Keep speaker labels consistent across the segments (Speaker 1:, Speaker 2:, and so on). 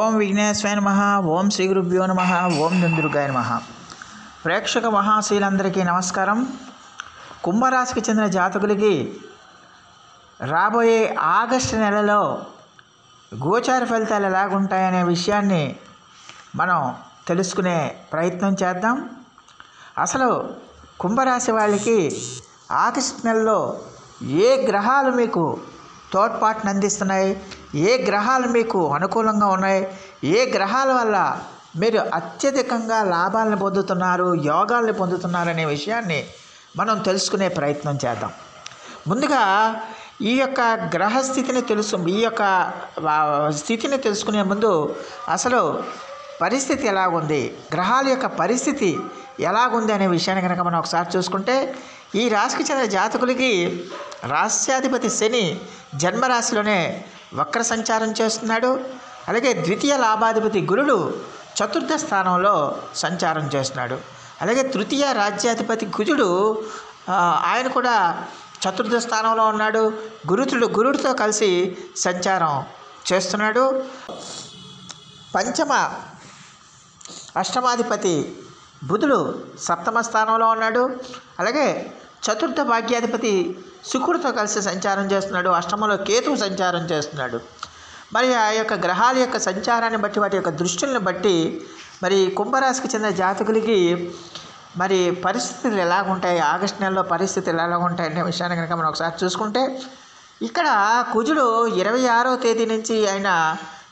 Speaker 1: ఓం విఘ్నేశ్వరాయ నమః. ఓం శ్రీ గురుభ్యో నమః. ఓం దుందుర్గాయ నమః. ప్రేక్షక మహాశీలందరికీ నమస్కారం. కుంభరాశికి చెందిన జాతకులకి రాబోయే ఆగస్టు నెలలో గోచార ఫలితాలు ఎలాగుంటాయనే విషయాన్ని మనం తెలుసుకునే ప్రయత్నం చేద్దాం. అసలు కుంభరాశి వాళ్ళకి ఆగస్టు నెలలో ఏ గ్రహాలు మీకు తోడ్పాటును అందిస్తున్నాయి, ఏ గ్రహాలు మీకు అనుకూలంగా ఉన్నాయి, ఏ గ్రహాల వల్ల మీరు అత్యధికంగా లాభాలను పొందుతున్నారు, యోగాలను పొందుతున్నారు అనే విషయాన్ని మనం తెలుసుకునే ప్రయత్నం చేద్దాం. ముందుగా ఈ యొక్క గ్రహస్థితిని ఈ యొక్క స్థితిని తెలుసుకునే ముందు అసలు పరిస్థితి ఎలాగుంది, గ్రహాల యొక్క పరిస్థితి ఎలాగుంది అనే విషయాన్ని కనుక మనం ఒకసారి చూసుకుంటే, ఈ రాశికి చెందిన జాతకులకి రాశ్యాధిపతి శని జన్మరాశిలోనే వక్ర సంచారం చేస్తున్నాడు. అలాగే ద్వితీయ లాభాధిపతి గురుడు చతుర్థ స్థానంలో సంచారం చేస్తున్నాడు. అలాగే తృతీయ రాజ్యాధిపతి కుజుడు ఆయన కూడా చతుర్థ స్థానంలో ఉన్నాడు. గురుడితో కలిసి సంచారం చేస్తున్నాడు. పంచమ అష్టమాధిపతి బుధుడు సప్తమ స్థానంలో ఉన్నాడు. అలాగే చతుర్థ భాగ్యాధిపతి శుక్రుడితో కలిసి సంచారం చేస్తున్నాడు. అష్టమంలో కేతువు సంచారం చేస్తున్నాడు. మరి ఆ యొక్క గ్రహాల యొక్క సంచారాన్ని బట్టి, వాటి యొక్క దృష్టిని బట్టి మరి కుంభరాశికి చెందిన జాతకులకి మరి పరిస్థితులు ఎలాగుంటాయి, ఆగస్టు నెలలో పరిస్థితులు ఎలాగుంటాయి అనే విషయాన్ని కనుక మనం ఒకసారి చూసుకుంటే, ఇక్కడ కుజుడు 26వ తేదీ నుంచి ఆయన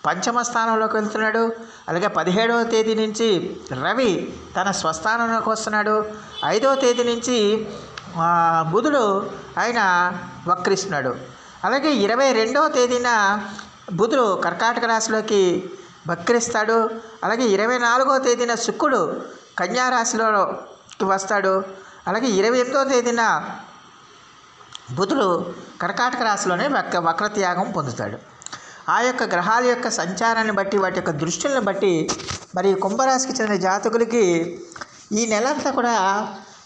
Speaker 1: పంచమ స్థానంలోకి వెళ్తున్నాడు. అలాగే 17వ తేదీ నుంచి రవి తన స్వస్థానంలోకి వస్తున్నాడు. 5వ తేదీ నుంచి బుధుడు ఆయన వక్రిస్తున్నాడు. అలాగే 22వ తేదీన బుధుడు కర్కాటక రాశిలోకి వక్రిస్తాడు. అలాగే 24వ తేదీన శుక్రుడు కన్యా రాశిలోకి వస్తాడు. అలాగే 28వ తేదీన బుధుడు కర్కాటక రాశిలోనే వక్రత్యాగం పొందుతాడు. ఆ యొక్క గ్రహాల యొక్క సంచారాన్ని బట్టి, వాటి యొక్క దృష్టిని బట్టి మరి కుంభరాశికి చెందిన జాతకులకి ఈ నెలంతా కూడా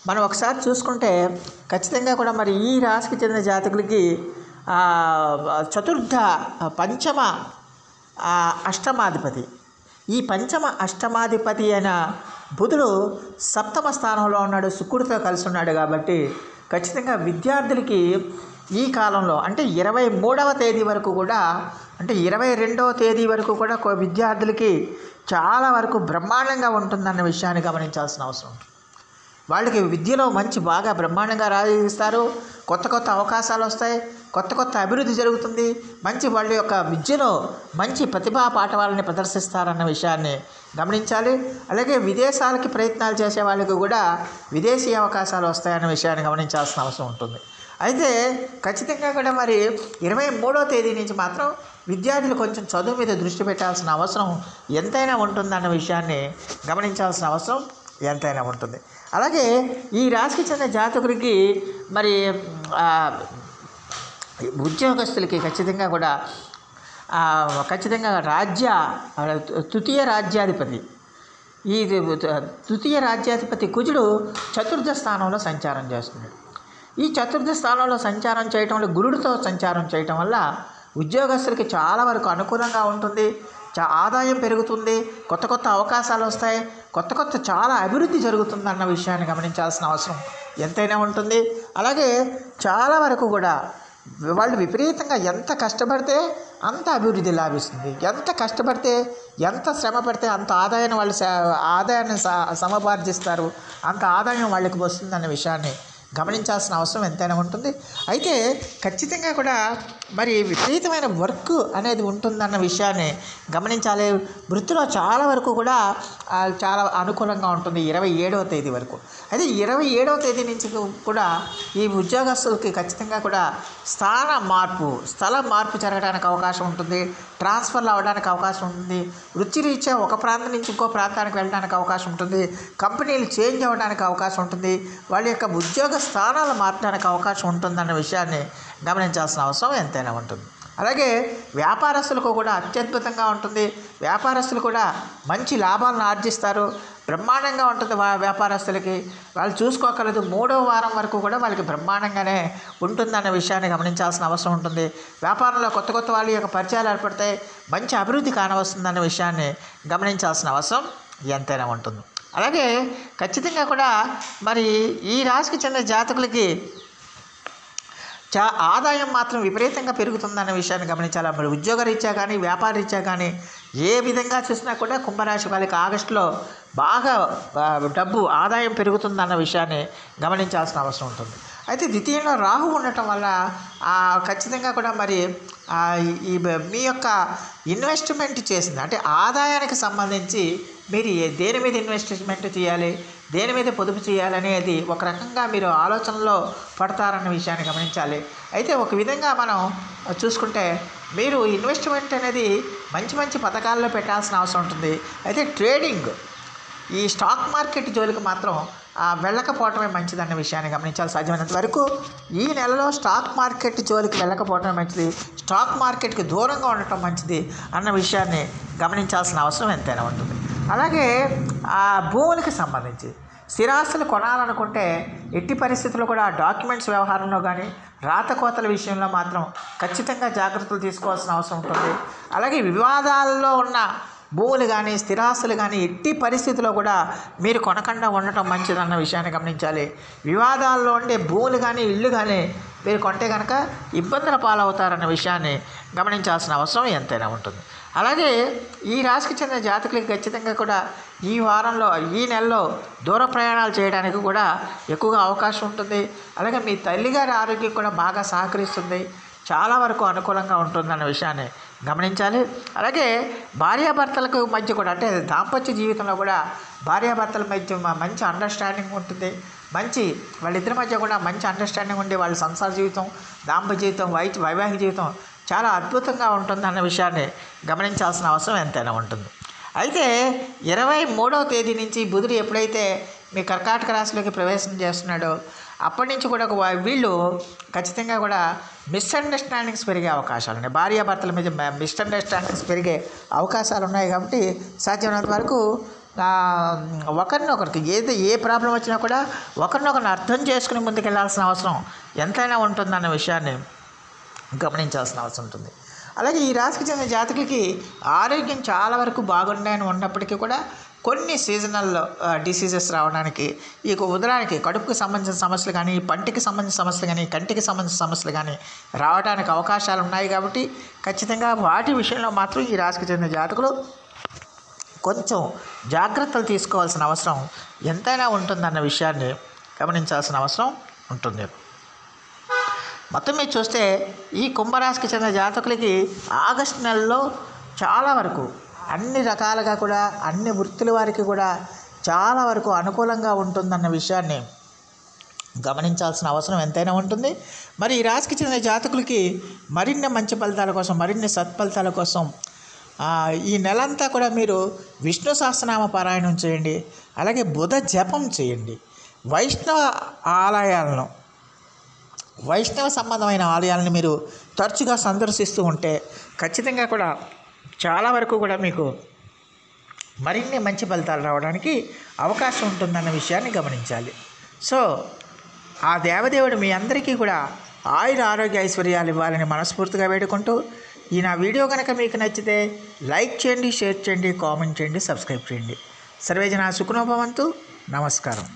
Speaker 1: మనం ఒకసారి చూసుకుంటే ఖచ్చితంగా కూడా మరి ఈ రాశికి చెందిన జాతకులకి పంచమ అష్టమాధిపతి, ఈ పంచమ అష్టమాధిపతి అయిన బుధుడు సప్తమ స్థానంలో ఉన్నాడు, శుక్రుడితో కలిసి ఉన్నాడు. కాబట్టి ఖచ్చితంగా విద్యార్థులకి ఈ కాలంలో అంటే 23వ తేదీ వరకు కూడా, అంటే 22వ తేదీ వరకు కూడా విద్యార్థులకి చాలా వరకు బ్రహ్మాండంగా ఉంటుందన్న విషయాన్ని గమనించాల్సిన అవసరం. వాళ్ళకి విద్యలో బాగా బ్రహ్మాండంగా రాణిస్తారు. కొత్త అవకాశాలు వస్తాయి, కొత్త అభివృద్ధి జరుగుతుంది. వాళ్ళ యొక్క విద్యలో మంచి ప్రతిభా పాఠవాలని ప్రదర్శిస్తారన్న విషయాన్ని గమనించాలి. అలాగే విదేశాలకి ప్రయత్నాలు చేసే వాళ్ళకి కూడా విదేశీ అవకాశాలు వస్తాయన్న విషయాన్ని గమనించాల్సిన అవసరం ఉంటుంది. అయితే ఖచ్చితంగా కూడా మరి 23వ తేదీ నుంచి మాత్రం విద్యార్థులు కొంచెం చదువు మీద దృష్టి పెట్టాల్సిన అవసరం ఎంతైనా ఉంటుందన్న విషయాన్ని గమనించాల్సిన అవసరం ఎంతైనా ఉంటుంది. అలాగే ఈ రాశికి చెందిన జాతకుడికి మరి ఉద్యోగస్తులకి ఖచ్చితంగా కూడా తృతీయ రాజ్యాధిపతి, ఈ తృతీయ రాజ్యాధిపతి కుజుడు చతుర్థ స్థానంలో సంచారం చేస్తున్నాడు. ఈ చతుర్థ స్థానంలో సంచారం చేయటం వల్ల, గురుడితో సంచారం చేయటం వల్ల ఉద్యోగస్తులకి చాలా వరకు అనుకూలంగా ఉంటుంది. ఆదాయం పెరుగుతుంది, కొత్త అవకాశాలు వస్తాయి, చాలా అభివృద్ధి జరుగుతుంది అన్న విషయాన్ని గమనించాల్సిన అవసరం ఎంతైనా ఉంటుంది. అలాగే చాలా వరకు కూడా వాళ్ళు విపరీతంగా ఎంత కష్టపడితే అంత అభివృద్ధి లాభిస్తుంది, ఎంత కష్టపడితే ఎంత శ్రమ పడితే అంత ఆదాయాన్ని సమపార్జిస్తారు, అంత ఆదాయం వాళ్ళకి వస్తుందన్న విషయాన్ని గమనించాల్సిన అవసరం ఎంతైనా ఉంటుంది. అయితే ఖచ్చితంగా కూడా మరి విపరీతమైన వర్క్ అనేది ఉంటుందన్న విషయాన్ని గమనించాలి. వృత్తిలో చాలా వరకు కూడా చాలా అనుకూలంగా ఉంటుంది 27వ తేదీ వరకు. అయితే 27వ తేదీ నుంచి కూడా ఈ ఉద్యోగస్తులకి ఖచ్చితంగా కూడా స్థల మార్పు జరగడానికి అవకాశం ఉంటుంది, ట్రాన్స్ఫర్లు అవ్వడానికి అవకాశం ఉంటుంది, వృత్తిరీత్యా ఒక ప్రాంతం నుంచి ఇంకో ప్రాంతానికి వెళ్ళడానికి అవకాశం ఉంటుంది, కంపెనీలు చేంజ్ అవ్వడానికి అవకాశం ఉంటుంది, వాళ్ళ యొక్క ఉద్యోగ స్థానాలు మారడానికి అవకాశం ఉంటుందన్న విషయాన్ని గమనించాల్సిన అవసరం ఎంతైనా ఉంటుంది. అలాగే వ్యాపారస్తులకు కూడా అత్యద్భుతంగా ఉంటుంది. వ్యాపారస్తులు కూడా మంచి లాభాలను ఆర్జిస్తారు. బ్రహ్మాండంగా ఉంటుంది వ్యాపారస్తులకి. వాళ్ళు చూసుకోగలదు 3వ వారం వరకు కూడా వాళ్ళకి బ్రహ్మాండంగానే ఉంటుందన్న విషయాన్ని గమనించాల్సిన అవసరం ఉంటుంది. వ్యాపారంలో కొత్త కొత్త వాళ్ళ యొక్క పరిచయాలు ఏర్పడతాయి. మంచి అభివృద్ధి కానవస్తుందన్న విషయాన్ని గమనించాల్సిన అవసరం ఎంతైనా ఉంటుంది. అలాగే ఖచ్చితంగా కూడా మరి ఈ రాశికి చెందిన జాతకులకి ఆదాయం మాత్రం విపరీతంగా పెరుగుతుందన్న విషయాన్ని గమనించాలి. మరి ఉద్యోగరీత్యా కానీ వ్యాపార రీత్యా కానీ ఏ విధంగా చూసినా కూడా కుంభరాశి వాళ్ళకి ఆగస్టులో బాగా డబ్బు ఆదాయం పెరుగుతుందన్న విషయాన్ని గమనించాల్సిన అవసరం ఉంటుంది. అయితే ద్వితీయంలో రాహు ఉండటం వల్ల ఖచ్చితంగా కూడా మరి మీ యొక్క ఇన్వెస్ట్మెంట్ చేసింది అంటే ఆదాయానికి సంబంధించి మీరు దేని మీద ఇన్వెస్ట్మెంట్ చేయాలి, దేని మీద పొదుపు చేయాలనేది ఒక రకంగా మీరు ఆలోచనలో పడతారన్న విషయాన్ని గమనించాలి. అయితే ఒక విధంగా మనం చూసుకుంటే మీరు ఇన్వెస్ట్మెంట్ అనేది మంచి మంచి పథకాల్లో పెట్టాల్సిన అవసరం ఉంటుంది. అయితే ట్రేడింగ్ ఈ స్టాక్ మార్కెట్ జోలికి మాత్రం వెళ్ళకపోవటమే మంచిదన్న విషయాన్ని గమనించాలి. సాధ్యమైనంత వరకు ఈ నెలలో స్టాక్ మార్కెట్ జోలికి వెళ్ళకపోవటమే మంచిది, స్టాక్ మార్కెట్కి దూరంగా ఉండటం మంచిది అన్న విషయాన్ని గమనించాల్సిన అవసరం ఎంతైనా ఉంటుంది. అలాగే భూములకి సంబంధించి స్థిరాస్తులు కొనాలనుకుంటే ఎట్టి పరిస్థితుల్లో కూడా డాక్యుమెంట్స్ వ్యవహారంలో కానీ రాతకోతల విషయంలో మాత్రం ఖచ్చితంగా జాగ్రత్తలు తీసుకోవాల్సిన అవసరం ఉంటుంది. అలాగే వివాదాల్లో ఉన్న భూములు కానీ స్థిరాస్తులు కానీ ఎట్టి పరిస్థితుల్లో కూడా మీరు కొనకుండా ఉండటం మంచిదన్న విషయాన్ని గమనించాలి. వివాదాల్లో ఉండే భూములు కానీ ఇళ్ళు కానీ మీరు కొంటే కనుక ఇబ్బందుల పాలవుతారన్న విషయాన్ని గమనించాల్సిన అవసరం ఎంతైనా ఉంటుంది. అలాగే ఈ రాశికి చెందిన జాతకులకి ఖచ్చితంగా కూడా ఈ వారంలో ఈ నెలలో దూర ప్రయాణాలు చేయడానికి కూడా ఎక్కువగా అవకాశం ఉంటుంది. అలాగే మీ తల్లిగారి ఆరోగ్యం కూడా బాగా సహకరిస్తుంది, చాలా వరకు అనుకూలంగా ఉంటుందన్న విషయాన్ని గమనించాలి. అలాగే భార్యాభర్తలకు మధ్య కూడా అంటే దాంపత్య జీవితంలో కూడా భార్యాభర్తల మధ్య మంచి అండర్స్టాండింగ్ ఉంటుంది. మంచి వాళ్ళిద్దరి మధ్య కూడా మంచి అండర్స్టాండింగ్ ఉండి వాళ్ళ సంసార జీవితం, దాంపత్య జీవితం, వైవాహిక జీవితం చాలా అద్భుతంగా ఉంటుందన్న విషయాన్ని గమనించాల్సిన అవసరం ఎంతైనా ఉంటుంది. అయితే 23వ తేదీ నుంచి బుధుడు ఎప్పుడైతే మీ కర్కాటక రాశిలోకి ప్రవేశం చేస్తున్నాడో అప్పటి నుంచి కూడా వీళ్ళు ఖచ్చితంగా కూడా మిస్అండర్స్టాండింగ్స్ పెరిగే అవకాశాలు ఉన్నాయి. భార్యాభర్తల మీద మిస్అండర్స్టాండింగ్స్ పెరిగే అవకాశాలు ఉన్నాయి. కాబట్టి సాధ్యమైనంత వరకు ఒకరినొకరికి ఏ ప్రాబ్లం వచ్చినా కూడా ఒకరినొకరిని అర్థం చేసుకుని ముందుకెళ్లాల్సిన అవసరం ఎంతైనా ఉంటుందన్న విషయాన్ని గమనించాల్సిన అవసరం ఉంటుంది. అలాగే ఈ రాశికి చెందిన జాతకులకి ఆరోగ్యం చాలా వరకు బాగుండాయని ఉన్నప్పటికీ కూడా కొన్ని సీజనల్ డిసీజెస్ రావడానికి ఈ ఉదరానికి కడుపుకి సంబంధించిన సమస్యలు కానీ పంటికి సంబంధించిన సమస్యలు కానీ కంటికి సంబంధించిన సమస్యలు కానీ రావడానికి అవకాశాలు ఉన్నాయి. కాబట్టి ఖచ్చితంగా వాటి విషయంలో మాత్రం ఈ రాశికి చెందిన జాతకులు కొంచెం జాగ్రత్తలు తీసుకోవాల్సిన అవసరం ఎంతైనా ఉంటుందన్న విషయాన్ని గమనించాల్సిన అవసరం ఉంటుంది. మొత్తం మీద చూస్తే ఈ కుంభరాశికి చెందిన జాతకులకి ఆగస్టు నెలలో చాలా వరకు అన్ని రకాలుగా కూడా అన్ని వృత్తుల వారికి కూడా చాలా వరకు అనుకూలంగా ఉంటుందన్న విషయాన్ని గమనించాల్సిన అవసరం ఎంతైనా ఉంటుంది. మరి ఈ రాశికి చెందిన జాతకులకి మరిన్ని మంచి ఫలితాల కోసం, మరిన్ని సత్ఫలితాల కోసం ఈ నెలంతా కూడా మీరు విష్ణు సహస్రనామ పారాయణం చేయండి. అలాగే బుధ జపం చేయండి. వైష్ణవ సంబంధమైన ఆలయాలను మీరు తరచుగా సందర్శిస్తూ ఉంటే ఖచ్చితంగా కూడా చాలా వరకు కూడా మీకు మరిన్ని మంచి ఫలితాలు రావడానికి అవకాశం ఉంటుందన్న విషయాన్ని గమనించాలి. సో ఆ దేవదేవుడు మీ అందరికీ కూడా ఆయుర ఆరోగ్య ఐశ్వర్యాలు ఇవ్వాలని మనస్ఫూర్తిగా వేడుకుంటూ ఈ నా వీడియో కనుక మీకు నచ్చితే లైక్ చేయండి, షేర్ చేయండి, కామెంట్ చేయండి, సబ్స్క్రైబ్ చేయండి. సర్వేజన సుఖనో భవంతు. నమస్కారం.